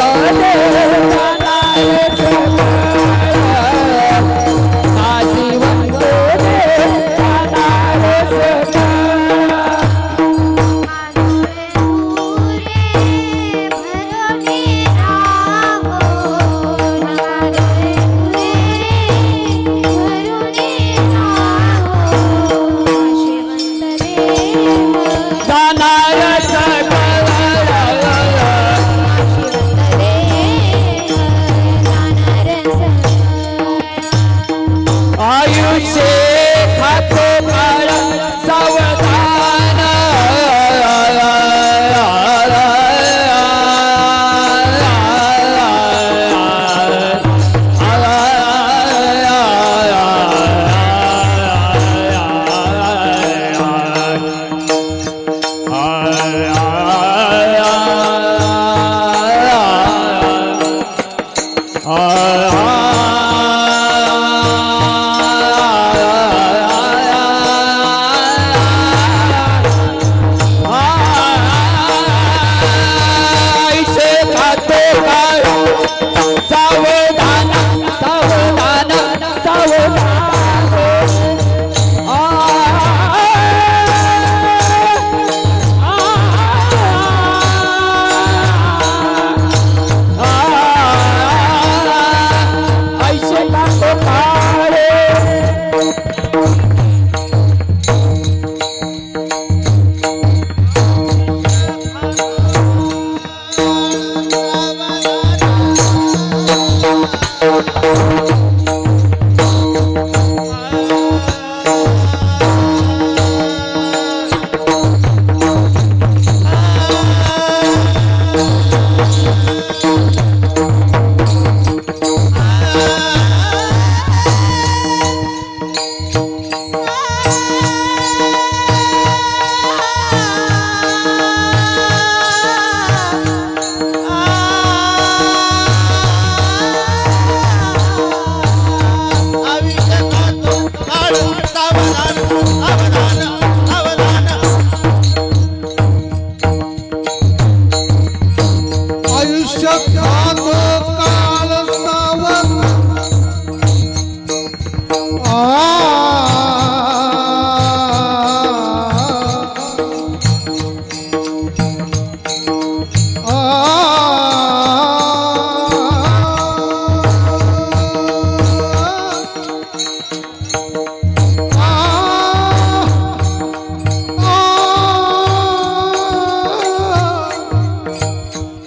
आयुष्य खातो काळ सावध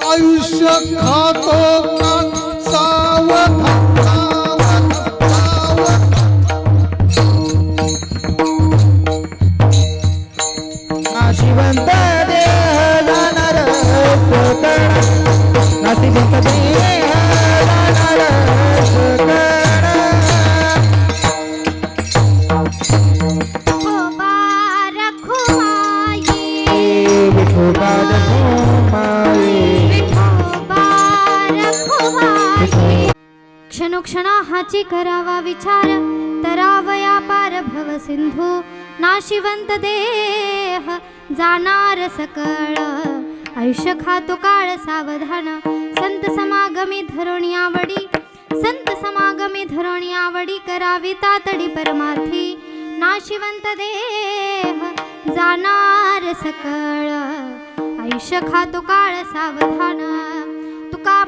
आयुष्य खातो काळ सावध नाशिवंत देह जाणार सकळ नाशिवंत देह जाणार सकळ विठोबा रखुमाई क्षणोक्षणा हाची करावा विचार तरावया पार भव सिंधू नाशिवंत देह जाणार सकळ आयुष्य खातो काळ सावधान संत समागमी धरुणी आवडी संत समागमी धरुणी आवडी करावी तातडी परमार्थी नाशिवंत देह जाणार सकळ आयुष्य खातो काळ सावधान तुका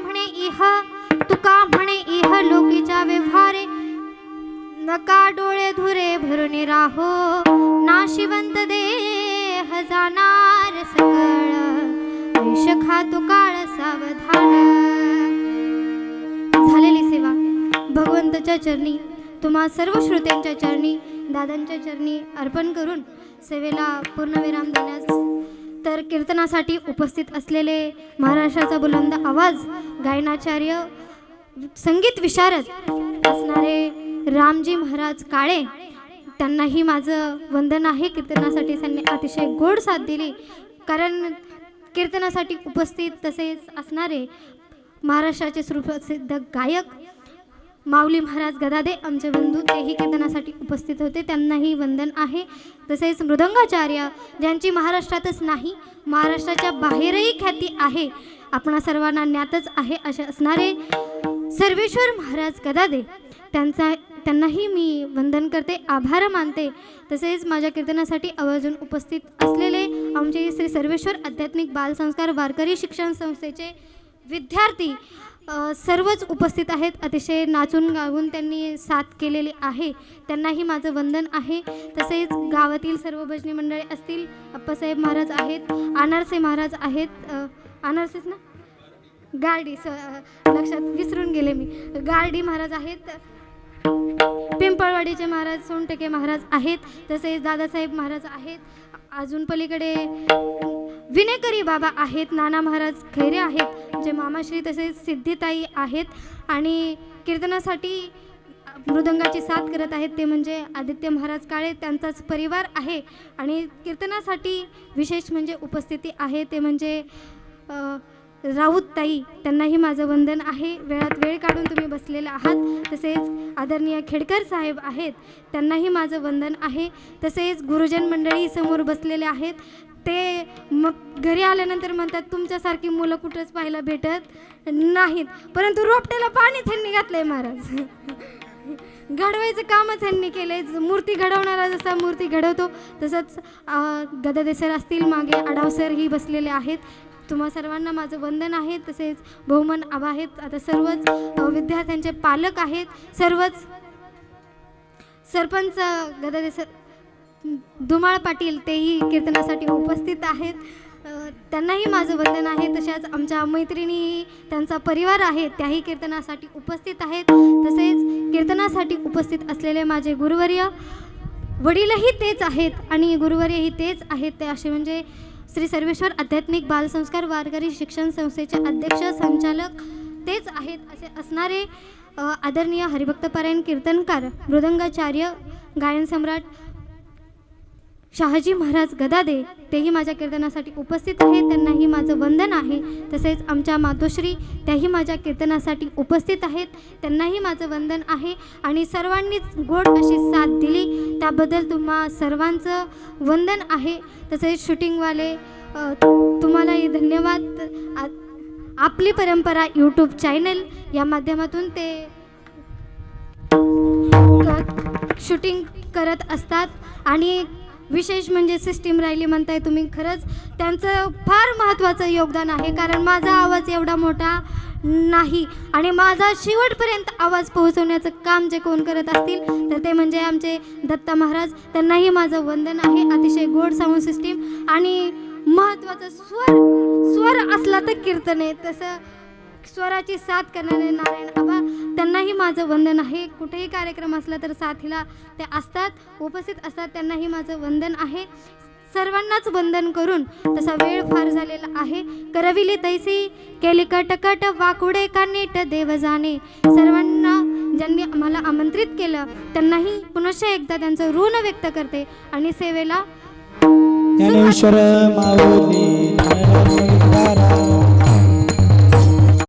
म्हणे इह लोकीच्या व्यवहारे नका डोळे धुरे भरुनी राहो नाशिवंत देह जाणार सकळ आयुष्य खातो काळ सावधान झालेली सेवा भगवंताच्या चरणी तुम्हा सर्व श्रोत्यांच्या चरणी दादांच्या चरणी अर्पण करून सेवेला पूर्णविराम देण्यास तर कीर्तनासाठी उपस्थित असलेले महाराष्ट्राचा बुलंद आवाज गायनाचार्य संगीत विशारद असणारे रामजी महाराज काळे त्यांनाही माझं वंदन आहे. कीर्तनासाठी त्यांनी अतिशय गोड साथ दिली कारण कीर्तनासाठी उपस्थित तसेच असणारे महाराष्ट्राचे सुप्रसिद्ध गायक माऊली महाराज गदादे आमचे बंधू तेही कीर्तनासाठी उपस्थित होते. त्यांनाही वंदन आहे. तसेच मृदंगाचार्य ज्यांची महाराष्ट्रातच नाही महाराष्ट्राच्या बाहेरही ख्याती आहे आपणा सर्वांना ज्ञातच आहे असे असणारे सर्वेश्वर महाराज गदादे त्यांनाही मी वंदन करते आभार मानते. तसेच माझ्या कीर्तनासाठी आवर्जून उपस्थित असलेले आमचे श्री सर्वेश्वर आध्यात्मिक बालसंस्कार वारकरी शिक्षण संस्थेचे विद्यार्थी सर्वच उपस्थित आहेत. अतिशय नाचून गाऊन त्यांनी साथ केलेली आहे त्यांनाही माझं वंदन आहे. तसेच गावातील सर्व भजनी मंडळी असतील अप्पासाहेब महाराज आहेत आनारसे महाराज आहेत आनारसेच ना गार्डी लक्षात विसरून गेले मी गार्डी महाराज आहेत पिंपळवाडीचे महाराज सोनटके महाराज आहेत. तसेच दादासाहेब महाराज आहेत. अजून पलीकडे विनेकरी बाबा आहेत नाना महाराज खैरे आहेत जे मामाश्री तसेच सिद्धिताई आहेत आणि कीर्तनासाठी मृदंगाची साथ करत आहेत ते म्हणजे आदित्य महाराज काळे त्यांचाच परिवार आहे. आणि कीर्तनासाठी विशेष म्हणजे उपस्थिती आहे ते म्हणजे राऊतताई त्यांनाही माझं वंदन आहे. वेळात वेळ काढून तुम्ही बसलेले आहात. तसेच आदरणीय खेडकर साहेब आहेत त्यांनाही माझं वंदन आहे. तसेच गुरुजन मंडळी समोर बसलेले आहेत ते मग घरी आल्यानंतर म्हणतात तुमच्यासारखी मुलं कुठंच पाहायला भेटत नाहीत परंतु रोपट्याला पाणी त्यांनी घातलंय महाराज घडवायचं कामच त्यांनी केलंय. मूर्ती घडवणारा जसा मूर्ती घडवतो तसंच गदादे सर असतील मागे आढाव सर ही बसलेले आहेत. तुम्हा सर्वांना माझं वंदन आहे. तसेच बहुमन आबा आहेत आता सर्वच विद्यार्थ्यांचे पालक आहेत सर्वच सरपंच गदादे सर धुमाळ पाटील तेही कीर्तनासाठी उपस्थित आहेत त्यांनाही माझं वंदन आहे. तशाच आमच्या मैत्रिणी त्यांचा परिवार आहे त्याही कीर्तनासाठी उपस्थित आहेत. तसेच कीर्तनासाठी उपस्थित असलेले माझे गुरुवर्य वडीलही तेच आहेत आणि गुरुवर्यही तेच आहेत ते असे म्हणजे श्री सर्वेश्वर आध्यात्मिक बालसंस्कार वारकरी शिक्षण संस्थेचे अध्यक्ष संचालक तेच आहेत असे असणारे आदरणीय हरिभक्तपरायण कीर्तनकार मृदंगाचार्य गायन सम्राट शहाजी महाराज गदादे तेही माझ्या कीर्तनासाठी उपस्थित आहेत त्यांनाही माझं वंदन आहे. तसेच आमच्या मातोश्री त्याही माझ्या कीर्तनासाठी उपस्थित आहेत त्यांनाही माझं वंदन आहे. आणि सर्वांनीच गोड अशी साथ दिली त्याबद्दल तुम्हा सर्वांचं वंदन आहे. तसेच शूटिंगवाले तुम्हालाही धन्यवाद. आपली परंपरा यूट्यूब चॅनल या माध्यमातून ते शूटिंग करत असतात. आणि विशेष म्हणजे सिस्टीम राहिली म्हणताय तुम्ही, खरंच त्यांचं फार महत्त्वाचं योगदान आहे. कारण माझा आवाज एवढा मोठा नाही आणि माझा शेवटपर्यंत आवाज पोहोचवण्याचं काम जे कोण करत असतील तर ते म्हणजे आमचे दत्ता महाराज. त्यांनाही माझं वंदन आहे. अतिशय गोड साऊंड सिस्टीम आणि महत्त्वाचं स्वर असला तर कीर्तन आहे, तसं स्वराची साथ करणारे नारायण आबा, त्यांनाही माझं वंदन आहे. कुठेही कार्यक्रम असला तर साथीला ते असतात, उपस्थित असतात. त्यांनाही माझं वंदन आहे. सर्वांनाच वंदन करून तसा वेळ फार झालेला आहे. करविले तैसी केली कटकट वाकुडे का नीट देव जाणे. सर्वांना ज्यांनी आम्हाला आमंत्रित केलं त्यांनाही पुनश्च एकदा त्यांचं ऋण व्यक्त करते आणि सेवेला ज्ञानेश्वर माऊली